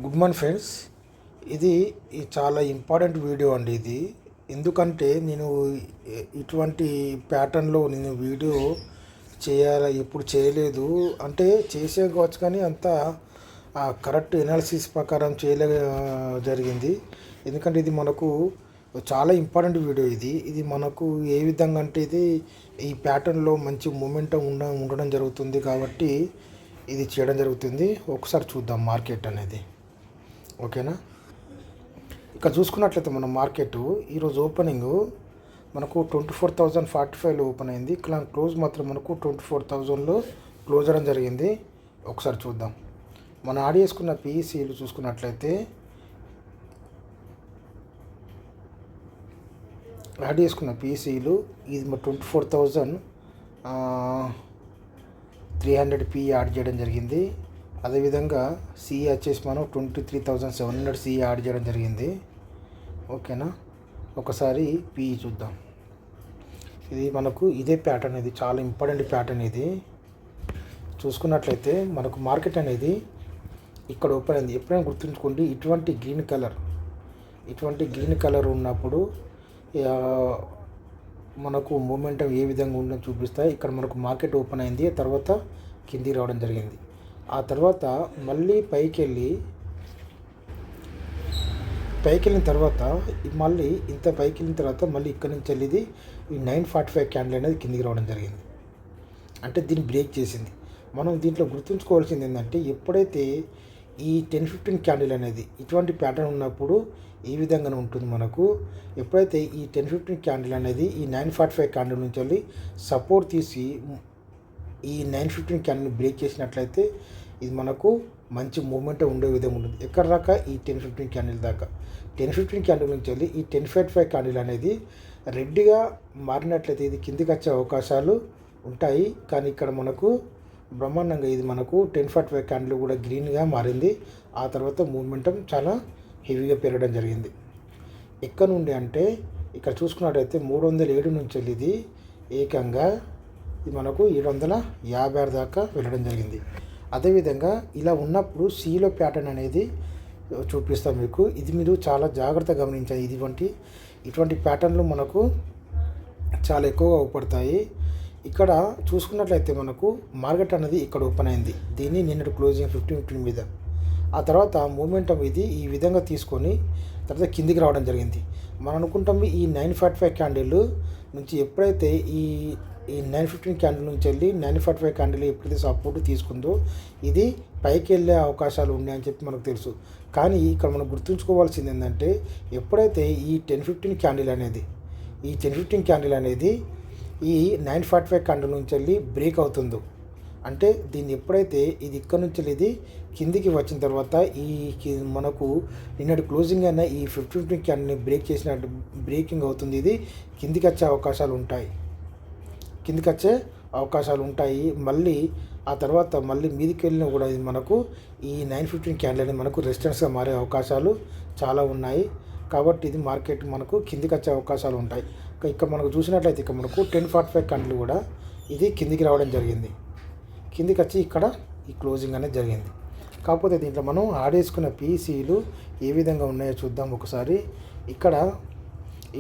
Good morning friends. ఇది చాలా important video అండి. ఇది ఎందుకంటే నేను ఇటువంటి ప్యాటర్న్లో నేను వీడియో ఎప్పుడు చేయలేదు. అంటే చేసే కావచ్చు కానీ అంత కరెక్ట్ ఎనాలిసిస్ ప్రకారం జరిగింది. ఎందుకంటే ఇది మనకు చాలా ఇంపార్టెంట్ వీడియో. ఇది మనకు ఏ విధంగా అంటే ఈ ప్యాటర్న్లో మంచి మూమెంటం ఉండడం జరుగుతుంది కాబట్టి ఇది చేయడం జరుగుతుంది. ఒకసారి చూద్దాం మార్కెట్ అనేది. ఓకేనా, ఇక్కడ చూసుకున్నట్లయితే మన మార్కెట్ ఈరోజు ఓపెనింగ్ మనకు 24,045లో ఓపెన్ అయింది. క్లోజ్ మాత్రం మనకు 24,000లో క్లోజ్ అవ్వడం జరిగింది. ఒకసారి చూద్దాం. మనం యాడ్ చేసుకున్న పిఈసీలు చూసుకున్నట్లయితే ఇది 24,300 పి యాడ్ చేయడం జరిగింది. అదేవిధంగా సిఈ వచ్చేసి మనం 23,700 సిఈ యాడ్ చేయడం జరిగింది. ఓకేనా, ఒకసారి పిఈ చూద్దాం. ఇది మనకు ఇదే ప్యాటర్న్, ఇది చాలా ఇంపార్టెంట్ ప్యాటర్న్. ఇది చూసుకున్నట్లయితే మనకు మార్కెట్ అనేది ఇక్కడ ఓపెన్ అయింది. ఎప్పుడైనా గుర్తుంచుకోండి, ఇటువంటి గ్రీన్ కలర్ ఉన్నప్పుడు మనకు మూమెంటం ఏ విధంగా ఉందని చూపిస్తాయి. ఇక్కడ మనకు మార్కెట్ ఓపెన్ అయింది, తర్వాత కిందికి రావడం జరిగింది. ఆ తర్వాత మళ్ళీ పైకి వెళ్ళిన తర్వాత మళ్ళీ ఇక్కడి నుంచి వెళ్ళి ఈ 945 క్యాండిల్ అనేది కిందికి రావడం జరిగింది. అంటే దీన్ని బ్రేక్ చేసింది. మనం దీంట్లో గుర్తుంచుకోవాల్సింది ఏంటంటే, ఎప్పుడైతే ఈ 10-15 క్యాండిల్ అనేది ఇటువంటి ప్యాటర్న్ ఉన్నప్పుడు ఈ విధంగానే ఉంటుంది మనకు. ఎప్పుడైతే ఈ 10-15 క్యాండిల్ అనేది ఈ 945 క్యాండిల్ నుంచి వెళ్ళి సపోర్ట్ తీసి ఈ 915 క్యాండిల్ని బ్రేక్ చేసినట్లయితే ఇది మనకు మంచి మూమెంట్ ఉండే విధంగా ఉంటుంది. ఎక్కడ దాకా ఈ 10-15 క్యాండిల్ దాకా. 10-15 క్యాండిల్ నుంచి వెళ్ళి ఈ 1055 క్యాండిల్ అనేది రెడ్గా మారినట్లయితే ఇది కిందికి వచ్చే అవకాశాలు ఉంటాయి. కానీ ఇక్కడ మనకు బ్రహ్మాండంగా ఇది మనకు 1045 క్యాండిల్ కూడా గ్రీన్గా మారింది. ఆ తర్వాత మూమెంటం చాలా హెవీగా పెరగడం జరిగింది. ఎక్కడ నుండి అంటే ఇక్కడ చూసుకున్నట్టయితే 307 నుంచి వెళ్ళి ఇది ఏకంగా ఇది మనకు 756 దాకా వెళ్ళడం జరిగింది. అదేవిధంగా ఇలా ఉన్నప్పుడు సీలో ప్యాటర్న్ అనేది చూపిస్తాం మీకు. ఇది మీరు చాలా జాగ్రత్తగా గమనించాలి. ఇటువంటి ప్యాటర్న్లు మనకు చాలా ఎక్కువగా ఉపడతాయి. ఇక్కడ చూసుకున్నట్లయితే మనకు మార్కెట్ అనేది ఇక్కడ ఓపెన్ అయింది. దీన్ని నిన్నటి క్లోజింగ్ 15 మీద. ఆ తర్వాత మూమెంటం ఇది ఈ విధంగా తీసుకొని తర్వాత కిందికి రావడం జరిగింది. మనం అనుకుంటాం ఈ 945 క్యాండిల్ నుంచి ఎప్పుడైతే ఈ 915 క్యాండిల్ నుంచి వెళ్ళి 945 క్యాండిల్ ఎప్పుడైతే సపోర్ట్ తీసుకుందో ఇది పైకి వెళ్ళే అవకాశాలు ఉన్నాయని చెప్పి మనకు తెలుసు. కానీ ఇక్కడ మనం గుర్తుంచుకోవాల్సింది ఏంటంటే, ఎప్పుడైతే ఈ 10-15 క్యాండిల్ అనేది ఈ 945 క్యాండిల్ నుంచి వెళ్ళి బ్రేక్ అవుతుందో, అంటే దీన్ని ఎప్పుడైతే ఇది ఇక్కడ నుంచి ఇది కిందికి వచ్చిన తర్వాత మనకు నిన్నటి క్లోజింగ్ అయినా ఈ 15 క్యాండిల్ని బ్రేక్ చేసినట్టు బ్రేకింగ్ అవుతుంది. ఇది కిందికి వచ్చే అవకాశాలు ఉంటాయి. మళ్ళీ ఆ తర్వాత మళ్ళీ మీదికి వెళ్ళినా కూడా ఇది మనకు ఈ 915 క్యాండిల్ అనేది మనకు రెసిస్టెన్స్గా మారే అవకాశాలు చాలా ఉన్నాయి. కాబట్టి ఇది మార్కెట్ మనకు కిందికి వచ్చే అవకాశాలు ఉంటాయి. ఇక్కడ మనకు చూసినట్లయితే ఇక్కడ మనకు 1045 క్యాండిల్ కూడా ఇది కిందికి రావడం జరిగింది. కిందికి వచ్చి ఇక్కడ ఈ క్లోజింగ్ అనేది జరిగింది. కాకపోతే దీంట్లో మనం ఆడేసుకున్న పీసీలు ఏ విధంగా ఉన్నాయో చూద్దాం ఒకసారి. ఇక్కడ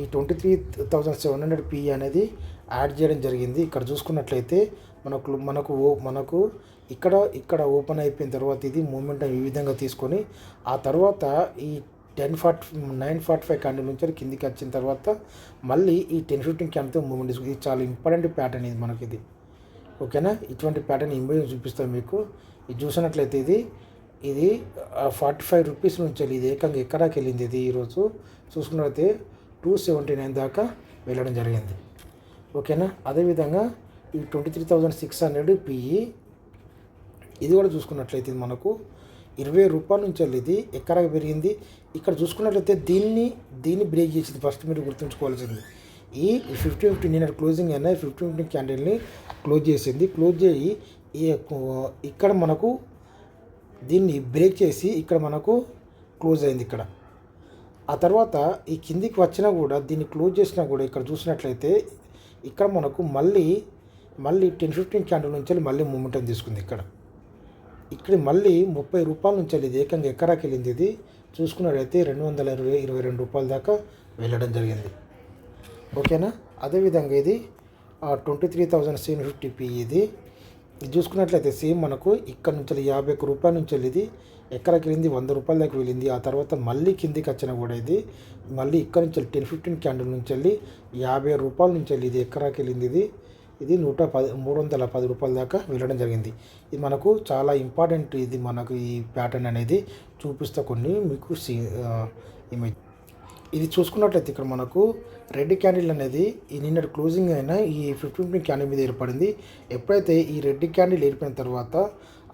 ఈ 23,700 పి అనేది యాడ్ చేయడం జరిగింది. ఇక్కడ చూసుకున్నట్లయితే మనకు ఇక్కడ ఓపెన్ అయిపోయిన తర్వాత ఇది మూమెంట్ ఈ విధంగా తీసుకొని ఆ తర్వాత ఈ 945 క్యాండిల్ నుంచి కిందికి వచ్చిన తర్వాత మళ్ళీ ఈ 10-15 క్యాండిల్తో మూమెంట్ తీసుకుంది. ఇది చాలా ఇంపార్టెంట్ ప్యాటర్న్ ఇది మనకి. ఓకేనా, ఇటువంటి ప్యాటర్న్ ఇమేజ్ చూపిస్తాం మీకు. ఇది చూసినట్లయితే ఇది 45 రూపీస్ నుంచి వెళ్ళి ఇది ఏకంగా ఎక్కడాకి వెళ్ళింది. ఇది ఈరోజు చూసుకున్నట్లయితే 279 దాకా వెళ్ళడం జరిగింది. ఓకేనా, అదేవిధంగా ఈ 23,600 పిఈ ఇది కూడా చూసుకున్నట్లయితే ఇది మనకు 20 రూపాయల నుంచి వెళ్ళి ఇది ఎక్కడికి పెరిగింది. ఇక్కడ చూసుకున్నట్లయితే దీన్ని బ్రేక్ చేసింది. ఫస్ట్ మీరు గుర్తుంచుకోవాల్సింది ఈ 50 నిన్న క్లోజింగ్ అయినా 15 క్యాండిల్ని క్లోజ్ చేసింది. క్లోజ్ చేయి ఇక్కడ మనకు దీన్ని బ్రేక్ చేసి ఇక్కడ మనకు క్లోజ్ అయింది ఇక్కడ. ఆ తర్వాత ఈ కిందికి వచ్చినా కూడా దీన్ని క్లోజ్ చేసినా కూడా ఇక్కడ చూసినట్లయితే ఇక్కడ మనకు మళ్ళీ 10-15 క్యాండిల్ నుంచి మళ్ళీ మూమెంటం తీసుకుంది. ఇక్కడ ఇక్కడ మళ్ళీ రూ. 30 నుంచి ఇది ఏకంగా ఎకరాకి వెళ్ళింది. ఇది చూసుకున్నట్లయితే రూ. 222 దాకా వెళ్ళడం జరిగింది. ఓకేనా. అదేవిధంగా ఇది 23,750p ఇది చూసుకున్నట్లయితే సేమ్ మనకు ఇక్కడ నుంచి రూ. 51 నుంచి ఇది ఎకరాకి వెళ్ళింది, రూ. 100 దాకా వెళ్ళింది. ఆ తర్వాత మళ్ళీ కిందికి వచ్చినా కూడా ఇది మళ్ళీ ఇక్కడ నుంచి 10-15 క్యాండిల్ నుంచి వెళ్ళి రూ. 50 నుంచి ఇది ఎకరాకి వెళ్ళింది. ఇది 310 రూపాయల దాకా వెళ్ళడం జరిగింది. ఇది మనకు చాలా ఇంపార్టెంట్. ఇది మనకు ఈ ప్యాటర్న్ అనేది చూపిస్తా కొన్ని మీకు ఇమేజ్. ఇది చూసుకున్నట్లయితే ఇక్కడ మనకు రెడ్ క్యాండిల్ అనేది ఈ నిన్నటి క్లోజింగ్ అయిన ఈ 15 క్యాండిల్ మీద ఏర్పడింది. ఎప్పుడైతే ఈ రెడ్ క్యాండిల్ ఏర్పడిన తర్వాత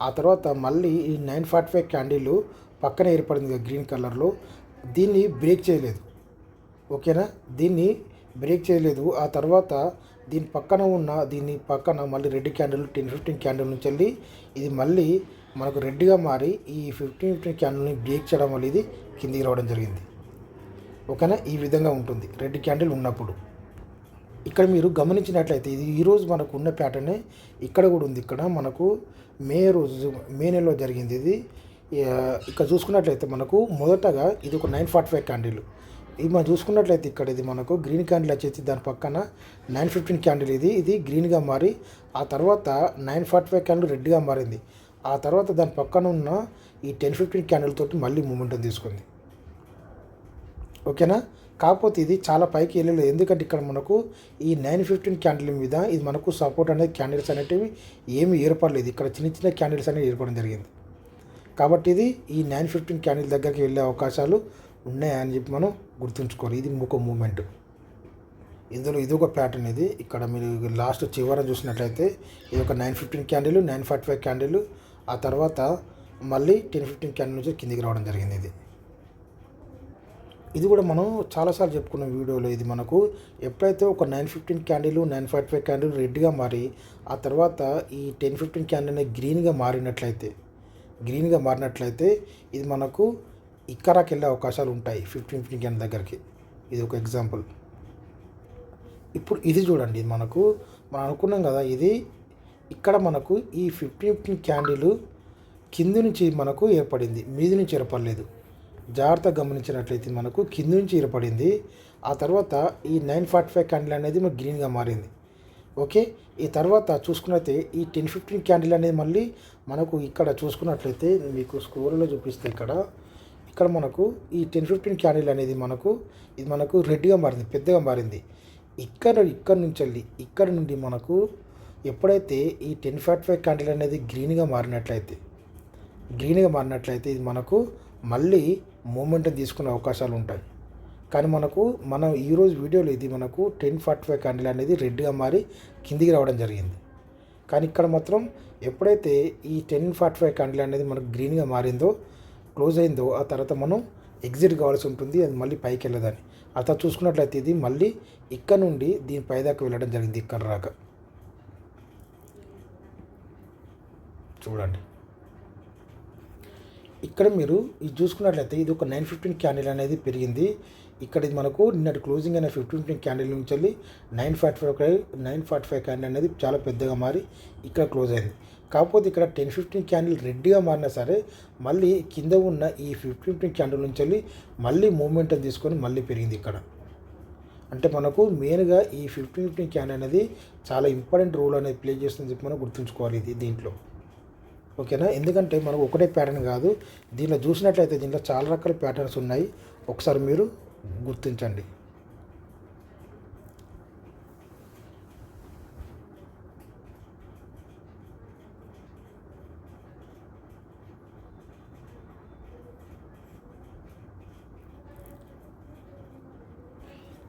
ఆ తర్వాత మళ్ళీ ఈ 945 క్యాండిల్ పక్కన ఏర్పడింది గ్రీన్ కలర్లో. దీన్ని బ్రేక్ చేయలేదు. ఓకేనా, దీన్ని బ్రేక్ చేయలేదు. ఆ తర్వాత దీని పక్కన మళ్ళీ రెడ్ క్యాండిల్ 10-15 క్యాండిల్ నుంచి వెళ్ళి ఇది మళ్ళీ మనకు రెడ్గా మారి ఈ 15 క్యాండిల్ని బ్రేక్ చేయడం వల్ల ఇది కిందికి రావడం జరిగింది. ఓకేనా, ఈ విధంగా ఉంటుంది రెడ్ క్యాండిల్ ఉన్నప్పుడు. ఇక్కడ మీరు గమనించినట్లయితే ఇది ఈరోజు మనకు ఉన్న ప్యాటర్నే ఇక్కడ కూడా ఉంది. ఇక్కడ మనకు మే నెలలో జరిగింది ఇది. ఇక్కడ చూసుకున్నట్లయితే మనకు మొదటగా ఇది ఒక 945 క్యాండిల్. ఇది మనం చూసుకున్నట్లయితే ఇక్కడ ఇది మనకు గ్రీన్ క్యాండిల్ వచ్చేసి దాని పక్కన 915 క్యాండిల్ ఇది గ్రీన్గా మారి ఆ తర్వాత 945 క్యాండిల్ రెడ్గా మారింది. ఆ తర్వాత దాని పక్కన ఉన్న ఈ 10-15 క్యాండిల్ తోటి మళ్ళీ మూమెంటం తీసుకుంది. ఓకేనా, కాకపోతే ఇది చాలా పైకి వెళ్ళలేదు. ఎందుకంటే ఇక్కడ మనకు ఈ 915 క్యాండిల్ మీద ఇది మనకు సపోర్ట్ అనేది క్యాండిల్స్ అనేటివి ఏమీ ఏర్పడలేదు. ఇక్కడ చిన్న చిన్న క్యాండిల్స్ అనేవి ఏర్పడడం జరిగింది. కాబట్టి ఇది ఈ 915 క్యాండిల్ దగ్గరికి వెళ్ళే అవకాశాలు ఉన్నాయని చెప్పి మనం గుర్తుంచుకోవాలి. ఇది ఒక మూమెంట్. ఇందులో ఇది ఒక ప్యాటర్న్. ఇది ఇక్కడ మీరు లాస్ట్ చివర చూసినట్లయితే ఇది ఒక 915 క్యాండిల్, 945 క్యాండిల్, ఆ తర్వాత మళ్ళీ 10-15 క్యాండిల్ నుంచి కిందికి రావడం జరిగింది. ఇది కూడా మనం చాలాసార్లు చెప్పుకున్న వీడియోలో ఇది మనకు ఎప్పుడైతే ఒక 915 క్యాండిల్, 945 క్యాండిల్ రెడ్గా మారి ఆ తర్వాత ఈ 10-15 క్యాండిల్ గ్రీన్గా మారినట్లయితే ఇది మనకు ఇక్కరాకి వెళ్ళే అవకాశాలు ఉంటాయి 15 క్యాండిల్ దగ్గరికి. ఇది ఒక ఎగ్జాంపుల్. ఇప్పుడు ఇది చూడండి, ఇది మనకు మనం అనుకున్నాం కదా, ఇది ఇక్కడ మనకు ఈ 15 క్యాండిల్ కింది నుంచి మనకు ఏర్పడింది, మీది నుంచి ఏర్పడలేదు. జాగ్రత్తగా గమనించినట్లయితే మనకు కింది నుంచి ఏర్పడింది. ఆ తర్వాత ఈ 945 క్యాండిల్ అనేది మనకు గ్రీన్గా మారింది. ఓకే, ఈ తర్వాత చూసుకున్నట్లయితే ఈ 10-15 క్యాండిల్ అనేది మళ్ళీ మనకు ఇక్కడ చూసుకున్నట్లయితే మీకు స్క్రోల్లో చూపిస్తే ఇక్కడ మనకు ఈ 10-15 క్యాండిల్ అనేది ఇది మనకు రెడ్గా మారింది, పెద్దగా మారింది. ఇక్కడ నుండి మనకు ఎప్పుడైతే ఈ 1045 క్యాండిల్ అనేది గ్రీన్గా మారినట్లయితే ఇది మనకు మళ్ళీ మూమెంట్ తీసుకునే అవకాశాలు ఉంటాయి. కానీ మనం ఈరోజు వీడియోలో ఇది మనకు 1045 క్యాండిల్ అనేది రెడ్గా మారి కిందికి రావడం జరిగింది. కానీ ఇక్కడ మాత్రం ఎప్పుడైతే ఈ 1045 క్యాండిల్ అనేది మనకు గ్రీన్గా మారిందో, క్లోజ్ అయిందో, ఆ తర్వాత మనం ఎగ్జిట్ కావాల్సి ఉంటుంది. అది మళ్ళీ పైకి వెళ్ళదని. ఆ తర్వాత చూసుకున్నట్లయితే ఇది మళ్ళీ ఇక్కడ నుండి దీని పైదాకా వెళ్ళడం జరిగింది. ఇక్కడ రాక చూడండి. ఇక్కడ మీరు ఇది చూసుకున్నట్లయితే ఇది ఒక 915 క్యాండిల్ అనేది పెరిగింది. ఇక్కడ ఇది మనకు నిన్నటి క్లోజింగ్ అయిన 15 క్యాండిల్ నుంచి వెళ్ళి 945 క్యాండిల్ అనేది చాలా పెద్దగా మారి ఇక్కడ క్లోజ్ అయింది. కాకపోతే ఇక్కడ 10-15 క్యాండిల్ రెడ్గా మారినా సరే మళ్ళీ కింద ఉన్న ఈ 15 క్యాండిల్ నుంచి వెళ్ళి మళ్ళీ మూమెంటం తీసుకొని మళ్ళీ పెరిగింది ఇక్కడ. అంటే మనకు మెయిన్గా ఈ 15 క్యాండిల్ అనేది చాలా ఇంపార్టెంట్ రోల్ అనేది ప్లే చేస్తుందని చెప్పి మనం గుర్తుంచుకోవాలి దీంట్లో. ఓకేనా, ఎందుకంటే మనకు ఒకటే ప్యాటర్న్ కాదు, దీంట్లో చూసినట్లయితే దీంట్లో చాలా రకాల ప్యాటర్న్స్ ఉన్నాయి. ఒకసారి మీరు గుర్తించండి.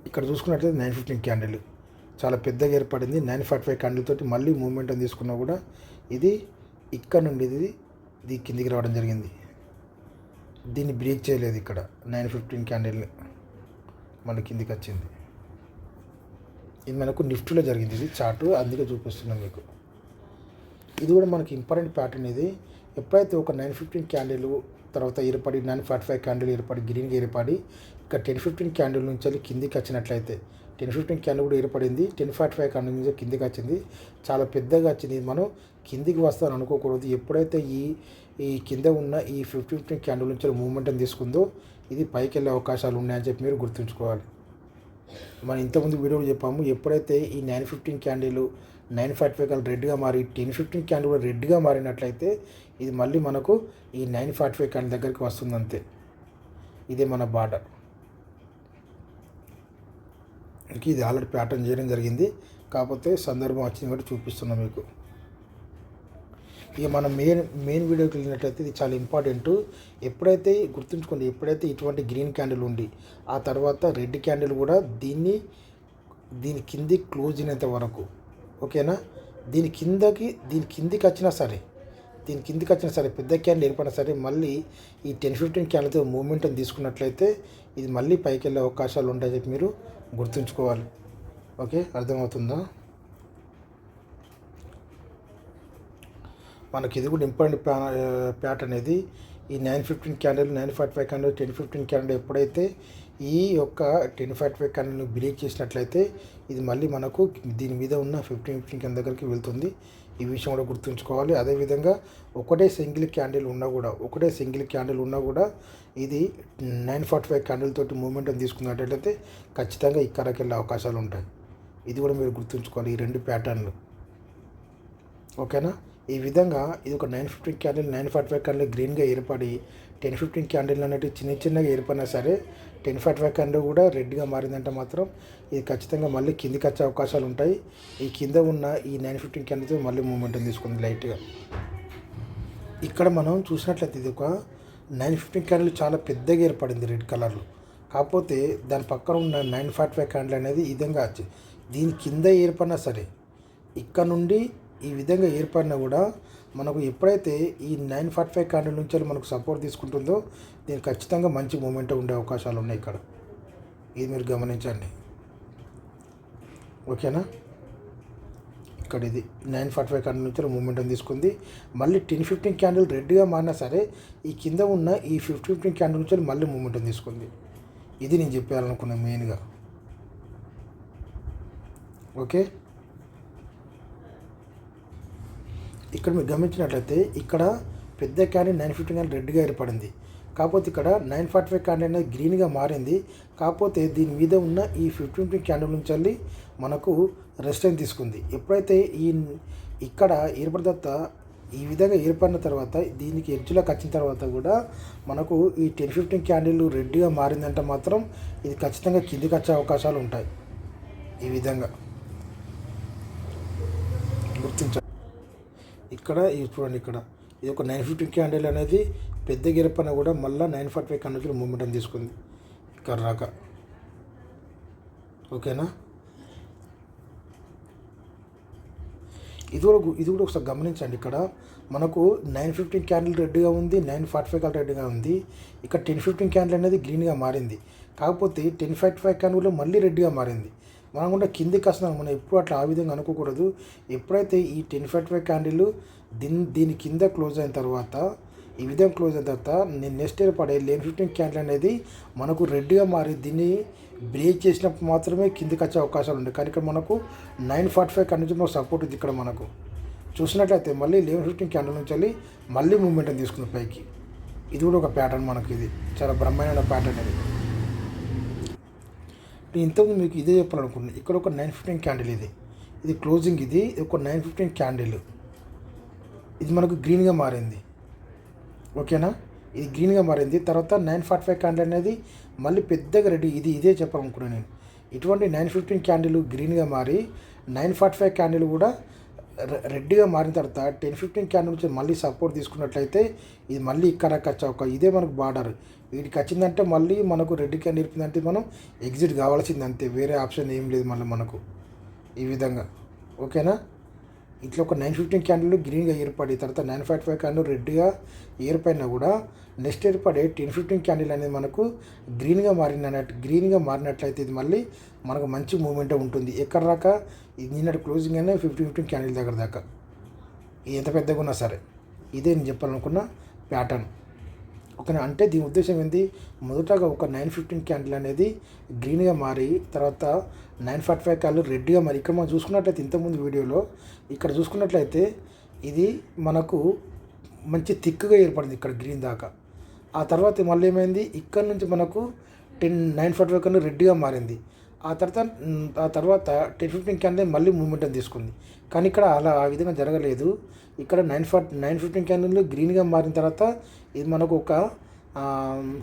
ఇక్కడ చూసుకున్నట్లయితే 915 క్యాండిల్ చాలా పెద్దగా ఏర్పడింది. 945 క్యాండిల్ తోటి మళ్ళీ మూమెంట్ తీసుకున్నా కూడా ఇది ఇక్కడ నుండి ఇది కిందికి రావడం జరిగింది. దీన్ని బ్రేక్ చేయలేదు. ఇక్కడ 915 క్యాండిల్ మళ్ళీ కిందికి వచ్చింది. ఇది మనకు నిఫ్టీలో జరిగింది. ఇది చార్టు అందుకే చూపిస్తున్నాం మీకు. ఇది కూడా మనకి ఇంపార్టెంట్ ప్యాటర్న్. ఇది ఎప్పుడైతే ఒక 915 క్యాండిల్ తర్వాత ఏర్పడి 945 క్యాండిల్ ఏర్పడి గ్రీన్గా ఏర్పడి ఇక్కడ 10-15 క్యాండిల్ నుంచి వెళ్ళి కిందికి వచ్చినట్లయితే 10-15 క్యాండిల్ కూడా ఏర్పడింది. 1045 క్యాండిల్ నుంచి కిందికి వచ్చింది, చాలా పెద్దగా వచ్చింది. మనం కిందికి వస్తాను అనుకోకూడదు. ఎప్పుడైతే ఈ ఈ కింద ఉన్న ఈ 50-50 క్యాండిల్ నుంచి మూమెంటం తీసుకుందో ఇది పైకి వెళ్ళే అవకాశాలు ఉన్నాయని చెప్పి మీరు గుర్తుంచుకోవాలి. మనం ఇంతకుముందు వీడియోలో చెప్పాము, ఎప్పుడైతే ఈ 915 క్యాండిల్ 945 క్యాండిల్ రెడ్గా మారి 10-15 క్యాండిల్ కూడా రెడ్గా మారినట్లయితే ఇది మళ్ళీ మనకు ఈ 945 క్యాండిల్ దగ్గరికి వస్తుంది అంతే. ఇదే మన బార్డర్. ఇది ఆల్రెడీ ప్యాటర్న్ చేయడం జరిగింది, కాకపోతే సందర్భం వచ్చింది కాబట్టి చూపిస్తున్నాం మీకు. ఇక మనం మెయిన్ వీడియోకి వెళ్ళినట్లయితే ఇది చాలా ఇంపార్టెంట్. ఎప్పుడైతే గుర్తుంచుకోండి, ఎప్పుడైతే ఇటువంటి గ్రీన్ క్యాండిల్ ఉండి ఆ తర్వాత రెడ్ క్యాండిల్ కూడా దీని కింది క్లోజ్ అయినంత వరకు, ఓకేనా, దీని కిందికి వచ్చినా సరే పెద్ద క్యాండిల్ ఏర్పడినా సరే మళ్ళీ ఈ 10-15 క్యాండిల్తో మూమెంటం తీసుకున్నట్లయితే ఇది మళ్ళీ పైకి వెళ్ళే అవకాశాలు ఉంటాయని చెప్పి మీరు గుర్తుంచుకోవాలి. ఓకే, అర్థమవుతుందా? మనకి ఇది కూడా ఇంపార్టెంట్ ప్యాటర్న్ అనేది. ఈ 915 క్యాండిల్ 945 క్యాండిల్ 10-15 క్యాండిల్ ఎప్పుడైతే ఈ యొక్క 10-45 క్యాండిల్ని బ్రేక్ చేసినట్లయితే ఇది మళ్ళీ మనకు దీని మీద ఉన్న 15-15 క్యాండిల్ దగ్గరికి వెళ్తుంది. ఈ విషయం కూడా గుర్తుంచుకోవాలి. అదేవిధంగా ఒకటే సింగిల్ క్యాండిల్ ఉన్నా కూడా ఇది 945 క్యాండిల్ తోటి మూమెంటం తీసుకున్నట్లయితే ఖచ్చితంగా ఇక్కడికి వెళ్ళే అవకాశాలు ఉంటాయి. ఇది కూడా మీరు గుర్తుంచుకోవాలి, ఈ రెండు ప్యాటర్న్లు. ఓకేనా? ఈ విధంగా ఇది ఒక 915 క్యాండిల్ 945 క్యాండిల్ గ్రీన్గా ఏర్పడి 10-15 క్యాండిల్ అనేవి చిన్నగా ఏర్పడినా సరే 10-45 క్యాండిల్ కూడా రెడ్గా మారిందంటే మాత్రం ఇది ఖచ్చితంగా మళ్ళీ కిందికి వచ్చే అవకాశాలు ఉంటాయి. ఈ కింద ఉన్న ఈ 915 క్యాండిల్తో మళ్ళీ మూమెంటం తీసుకుంది లైట్గా. ఇక్కడ మనం చూసినట్లయితే ఇది ఒక 915 క్యాండిల్ చాలా పెద్దగా ఏర్పడింది రెడ్ కలర్లో. కాకపోతే దాని పక్కన ఉన్న 945 క్యాండిల్ అనేది ఈ విధంగా దీని కింద ఏర్పడినా సరే ఇక్కడ నుండి ఈ విధంగా ఏర్పడినా కూడా మనకు ఎప్పుడైతే ఈ 945 క్యాండిల్ నుంచి మనకు సపోర్ట్ తీసుకుంటుందో దీనికి ఖచ్చితంగా మంచి మూమెంట్ ఉండే అవకాశాలు ఉన్నాయి ఇక్కడ. ఇది మీరు గమనించండి, ఓకేనా? ఇక్కడ ఇది 945 క్యాండిల్ నుంచి మూమెంటం తీసుకుంది. మళ్ళీ 10-15 క్యాండిల్ రెడ్గా మారినా సరే ఈ కింద ఉన్న ఈ 15 క్యాండిల్ నుంచి మళ్ళీ మూమెంటం తీసుకుంది. ఇది నేను చెప్పాలనుకున్నాను మెయిన్గా. ఓకే, ఇక్కడ మీరు గమనించినట్లయితే ఇక్కడ పెద్ద క్యాండిల్ 915 క్యాండిల్ రెడ్గా ఏర్పడింది. కాకపోతే ఇక్కడ 945 క్యాండిల్ అనేది గ్రీన్గా మారింది. కాకపోతే దీని మీద ఉన్న ఈ 15 క్యాండిల్ నుంచి వెళ్ళి మనకు రెసిస్టెన్స్ తీసుకుంది. ఎప్పుడైతే ఇక్కడ ఏర్పడిన తర్వాత ఈ విధంగా ఏర్పడిన తర్వాత దీనికి ఎడ్జ్లోకి వచ్చిన తర్వాత కూడా మనకు ఈ 10-15 క్యాండిల్ రెడ్గా మారిందంటే మాత్రం ఇది ఖచ్చితంగా కిందికి వచ్చే అవకాశాలు ఉంటాయి. ఈ విధంగా గుర్తించాలి. ఇక్కడ చూడండి, ఇక్కడ ఇది ఒక 915 క్యాండిల్ అనేది పెద్ద గిరపన కూడా మళ్ళీ 945 క్యాండిల్ మూమెంటం తీసుకుంది ఇక్కడ రాక. ఓకేనా? ఇది కూడా ఒకసారి గమనించండి. ఇక్కడ మనకు 915 క్యాండిల్ రెడ్గా ఉంది, 945 క్యాండిల్ రెడ్గా ఉంది. ఇక్కడ 10-15 క్యాండిల్ అనేది గ్రీన్గా మారింది. కాకపోతే 10-45 క్యాండిల్ మళ్ళీ రెడ్గా మారింది. మనం కూడా కిందికి వస్తున్నాం. మనం ఎప్పుడు అట్లా ఆ విధంగా అనుకోకూడదు. ఎప్పుడైతే ఈ 10-45 క్యాండిల్ దీని కింద క్లోజ్ అయిన తర్వాత ఈ విధంగా క్లోజ్ అయిన తర్వాత నేను నెక్స్ట్ ఏర్పడే 11-15 క్యాండిల్ అనేది మనకు రెడ్గా మారి దీన్ని బ్రేక్ చేసినప్పుడు మాత్రమే కిందికి వచ్చే అవకాశాలు ఉంటాయి. కానీ ఇక్కడ మనకు 945 క్యాండిల్ నుంచి సపోర్ట్ ఉంది. ఇక్కడ మనకు చూసినట్లయితే మళ్ళీ 11-15 క్యాండిల్ నుంచి వెళ్ళి మళ్ళీ మూమెంటం తీసుకుంది పైకి. ఇది కూడా ఒక ప్యాటర్న్ మనకు. ఇది చాలా బ్రహ్మాండమైన ప్యాటర్న్. ఇది ఇంతకుముందు మీకు ఇదే చెప్పాలనుకున్నాను. ఇక్కడ ఒక 915 క్యాండిల్ ఇది క్లోజింగ్. ఇది ఒక 915 క్యాండిల్ ఇది మనకు గ్రీన్గా మారింది. ఓకేనా? ఇది గ్రీన్గా మారింది. తర్వాత 945 క్యాండిల్ అనేది మళ్ళీ పెద్దగా రెడ్డి. ఇదే చెప్పాలనుకున్నాను నేను. ఇటువంటి 915 క్యాండిల్ గ్రీన్గా మారి 945 క్యాండిల్ కూడా రెడ్గా మారిన తర్వాత 10-15 క్యాండిల్ నుంచి మళ్ళీ సపోర్ట్ తీసుకున్నట్లయితే ఇది మళ్ళీ ఇక్కడ వచ్చే ఇదే మనకు బార్డర్. వీటికి వచ్చిందంటే మళ్ళీ మనకు రెడ్ క్యాండిల్ ఇరిపిందంటే మనం ఎగ్జిట్ కావాల్సింది అంతే, వేరే ఆప్షన్ ఏం లేదు మళ్ళీ మనకు. ఈ విధంగా ఓకేనా? ఇట్లా ఒక 915 క్యాండిల్ గ్రీన్గా ఏర్పడి తర్వాత 945 క్యాండిల్ రెడ్గా ఏర్పడినా కూడా నెక్స్ట్ ఏర్పడే 10-15 క్యాండిల్ అనేది మనకు గ్రీన్గా మారినట్లయితే ఇది మళ్ళీ మనకు మంచి మూమెంటే ఉంటుంది. ఎక్కడ దాకా నిన్నటి క్లోజింగ్ అయినా 15 క్యాండిల్ దగ్గర దాకా ఇది ఎంత పెద్దగా ఉన్నా సరే ఇదే నేను చెప్పాలనుకున్న ప్యాటర్న్. ఓకేనా? అంటే దీని ఉద్దేశం ఏంటి, మొదటగా ఒక 915 క్యాండిల్ అనేది గ్రీన్గా మారి తర్వాత 945 క్యాండిల్ రెడ్గా మారి ఇక్కడ మనం చూసుకున్నట్లయితే ఇంతకుముందు వీడియోలో ఇక్కడ చూసుకున్నట్లయితే ఇది మనకు మంచి థిక్గా ఏర్పడింది ఇక్కడ గ్రీన్ దాకా. ఆ తర్వాత మళ్ళీ ఏమైంది, ఇక్కడ నుంచి మనకు 9:45 కన్నా రెడ్గా మారింది. ఆ తర్వాత 10:15 క్యాండిల్ మళ్ళీ మూమెంటం తీసుకుంది. కానీ ఇక్కడ అలా ఆ విధంగా జరగలేదు. ఇక్కడ 9:15 క్యాండిల్ గ్రీన్గా మారిన తర్వాత ఇది మనకు ఒక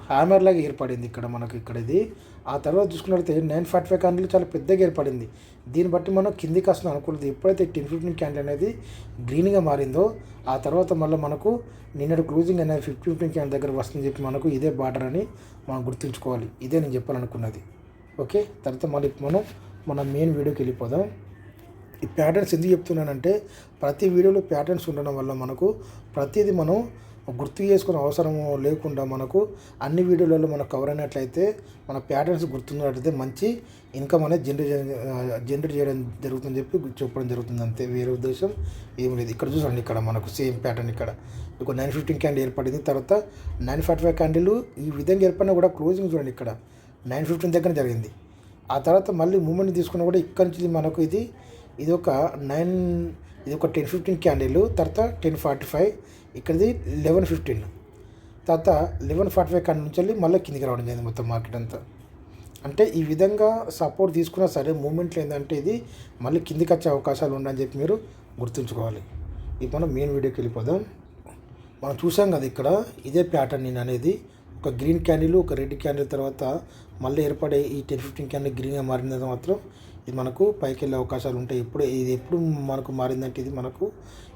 హ్యామర్ లాగా ఏర్పడింది ఇక్కడ మనకు ఇక్కడ ఇది. ఆ తర్వాత చూసుకున్నట్లయితే 9:45 క్యాండిల్ చాలా పెద్దగా ఏర్పడింది. దీన్ని బట్టి మనం కిందికి వస్తుంది అనుకోలేదు. ఎప్పుడైతే 10:15 క్యాండిల్ అనేది గ్రీన్గా మారిందో ఆ తర్వాత మళ్ళీ మనకు నిన్నటి క్లోజింగ్ అనేది 15 క్యాండిల్ దగ్గర వస్తుందని చెప్పి మనకు ఇదే బార్డర్ అని మనం గుర్తుంచుకోవాలి. ఇదే నేను చెప్పాలనుకున్నది. ఓకే, తర్వాత మళ్ళీ మన మెయిన్ వీడియోకి వెళ్ళిపోదాం. ఈ ప్యాటర్న్స్ ఎందుకు చెప్తున్నానంటే ప్రతి వీడియోలో ప్యాటర్న్స్ ఉండడం వల్ల మనకు ప్రతిదీ మనం గుర్తు చేసుకునే అవసరం లేకుండా మనకు అన్ని వీడియోలలో మనం కవర్ అయినట్లయితే మన ప్యాటర్న్స్ గుర్తున్నట్లయితే మంచి ఇన్కమ్ అనేది జనరేట్ చేయడం జరుగుతుందని చెప్పడం జరుగుతుంది. అంతే, వేరే ఉద్దేశం ఏం లేదు. ఇక్కడ చూడండి, ఇక్కడ మనకు సేమ్ ప్యాటర్న్ ఇక్కడ ఒక 9:15 క్యాండిల్ ఏర్పడింది. తర్వాత 9:45 క్యాండిల్ ఈ విధంగా ఏర్పడినా కూడా క్లోజింగ్ చూడండి ఇక్కడ 9:15 దగ్గర జరిగింది. ఆ తర్వాత మళ్ళీ మూమెంట్ తీసుకున్నా కూడా ఇక్కడ నుంచి మనకు ఇది ఒక 10:15 క్యాండిల్. తర్వాత 10:45 ఇక్కడిది 11:15. తర్వాత 11:45 క్యాండిల్ నుంచి వెళ్ళి మళ్ళీ కిందికి రావడం జరిగింది మొత్తం మార్కెట్ అంతా. అంటే ఈ విధంగా సపోర్ట్ తీసుకున్నా సరే మూమెంట్లో ఏంటంటే ఇది మళ్ళీ కిందికి వచ్చే అవకాశాలు ఉన్నాయని చెప్పి మీరు గుర్తుంచుకోవాలి. ఇప్పుడు మనం మెయిన్ వీడియోకి వెళ్ళిపోదాం. మనం చూసాం కదా ఇక్కడ ఇదే ప్యాటర్న్ నేను అనేది ఒక గ్రీన్ క్యాండిల్ ఒక రెడ్ క్యాండిల్ తర్వాత మళ్ళీ ఏర్పడే ఈ 10:15 క్యాండిల్ గ్రీన్గా మారిన మాత్రం ఇది మనకు పైకి వెళ్ళే అవకాశాలు ఉంటాయి. ఎప్పుడు మనకు మారిందంటే ఇది మనకు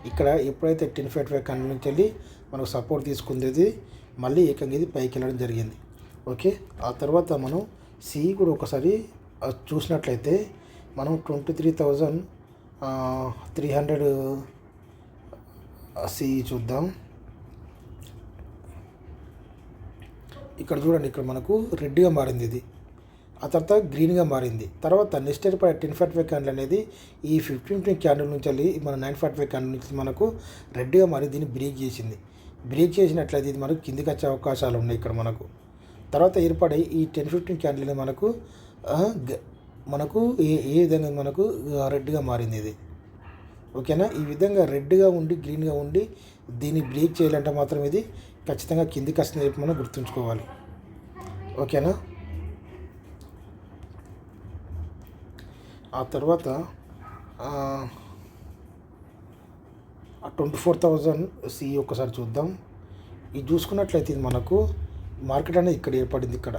ఇక్కడ ఎప్పుడైతే 10:45 క్యాండిల్ నుంచి వెళ్ళి మనకు సపోర్ట్ తీసుకుంది మళ్ళీ ఏకంగా ఇది పైకి వెళ్ళడం జరిగింది. ఓకే, ఆ తర్వాత మనం సి కూడా ఒకసారి చూసినట్లయితే మనం 23,300 సి చూద్దాం. ఇక్కడ చూడండి, ఇక్కడ మనకు రెడ్గా మారింది ఇది. ఆ తర్వాత గ్రీన్గా మారింది. తర్వాత నెక్స్ట్ ఏర్పడే 10:45 క్యాండిల్ అనేది ఈ 15 క్యాండిల్ నుంచి వెళ్ళి మన 9:45 క్యాండిల్ నుంచి మనకు రెడ్గా మారి దీన్ని బ్రేక్ చేసింది. బ్రేక్ చేసినట్లయితే ఇది మనకు కిందికి వచ్చే అవకాశాలు ఉన్నాయి ఇక్కడ మనకు. తర్వాత ఏర్పడే ఈ 10:15 క్యాండిల్ మనకు ఏ విధంగా మనకు రెడ్గా మారింది ఇది. ఓకేనా, ఈ విధంగా రెడ్గా ఉండి గ్రీన్గా ఉండి దీన్ని బ్రేక్ చేయాలంటే మాత్రం ఇది ఖచ్చితంగా కిందికి వస్తుంది చెప్పి మనం గుర్తుంచుకోవాలి. ఓకేనా, ఆ తర్వాత 24,000 సి ఒకసారి చూద్దాం. ఇది చూసుకున్నట్లయితే ఇది మనకు మార్కెట్ అనేది ఇక్కడ ఏర్పడింది. ఇక్కడ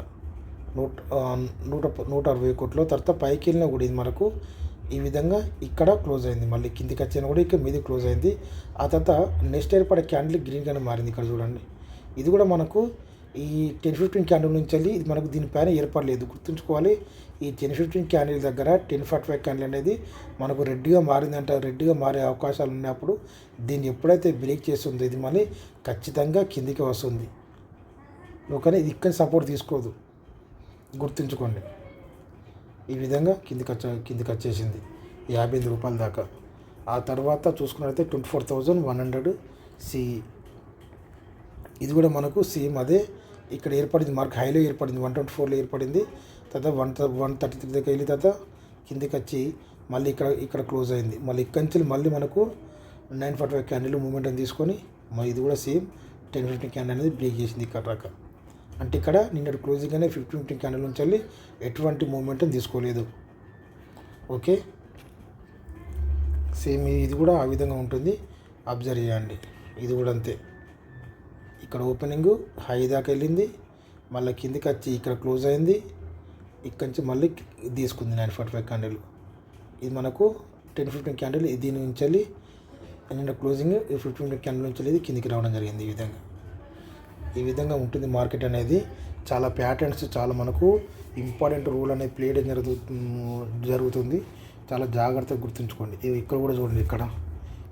160 కోట్లు. తర్వాత పైకి వెళ్ళినా కూడా ఇది మనకు ఈ విధంగా ఇక్కడ క్లోజ్ అయింది. మళ్ళీ కిందికి వచ్చినా కూడా ఇక్కడ మీద క్లోజ్ అయింది. ఆ తర్వాత నెక్స్ట్ ఏర్పడే క్యాండిల్ గ్రీన్గానే మారింది. ఇక్కడ చూడండి, ఇది కూడా మనకు ఈ 10:15 క్యాండిల్ నుంచి వెళ్ళి ఇది మనకు దీనిపైన ఏర్పడలేదు. గుర్తుంచుకోవాలి, ఈ 10:15 క్యాండిల్ దగ్గర 10:45 క్యాండిల్ అనేది మనకు రెడ్గా మారిందంటే రెడ్గా మారే అవకాశాలు ఉన్నప్పుడు దీన్ని ఎప్పుడైతే బ్రేక్ చేస్తుందో ఇది మళ్ళీ ఖచ్చితంగా కిందికి వస్తుంది. ఓకేనా, ఇది ఇక్కడ సపోర్ట్ తీసుకోదు, గుర్తుంచుకోండి. ఈ విధంగా కిందికి వచ్చేసింది 58 రూపాయల దాకా. ఆ తర్వాత చూసుకున్నట్లయితే 24,100 సి. ఇది కూడా మనకు సేమ్ అదే ఇక్కడ ఏర్పడింది. మార్క్ హైలో ఏర్పడింది, 124లో ఏర్పడింది. తర్వాత 133 దగ్గర వెళ్ళి తర్వాత కిందికి వచ్చి మళ్ళీ ఇక్కడ క్లోజ్ అయింది. మళ్ళీ ఇక్కడి నుంచి మళ్ళీ మనకు 9:45 క్యాండిల్ మూమెంట్ తీసుకొని మరి ఇది కూడా సేమ్ 10:15 క్యాండిల్ అనేది బ్రేక్ చేసింది ఇక్కడ దాకా. అంటే ఇక్కడ నిన్నటి క్లోజింగ్ అనేది 15 క్యాండిల్ నుంచి వెళ్ళి ఎటువంటి మూమెంట్ తీసుకోలేదు. ఓకే, సేమ్ ఇది కూడా ఆ విధంగా ఉంటుంది, అబ్జర్వ్ చేయండి. ఇది కూడా అంతే, ఇక్కడ ఓపెనింగ్ హై దాకా వెళ్ళింది, మళ్ళీ కిందికి వచ్చి ఇక్కడ క్లోజ్ అయింది, ఇక్కడి నుంచి మళ్ళీ తీసుకుంది 9:45 క్యాండిల్. ఇది మనకు 10:15 క్యాండిల్ దీని నుంచి వెళ్ళి నిన్న క్లోజింగ్ 15 క్యాండిల్ నుంచి వెళ్ళి కిందికి రావడం జరిగింది. ఈ విధంగా ఉంటుంది మార్కెట్ అనేది. చాలా ప్యాటర్న్స్, చాలా మనకు ఇంపార్టెంట్ రోల్ అనేది ప్లే జరుగుతుంది. చాలా జాగ్రత్తగా గుర్తుంచుకోండి. ఇక్కడ కూడా చూడండి, ఇక్కడ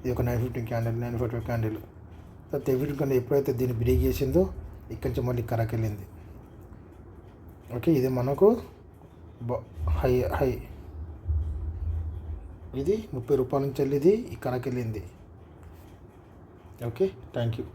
ఇది ఒక 9:15 క్యాండిల్ 9:45 క్యాండిల్. తర్వాత 15 క్యాండిల్ ఎప్పుడైతే దీన్ని బ్రేక్ చేసిందో ఇక్కడి నుంచి మళ్ళీ కరాకి వెళ్ళింది. ఓకే, ఇది మనకు హై ఇది 30 రూపాయల నుంచి వెళ్ళి ఇది కరాకి వెళ్ళింది. Okay, thank you.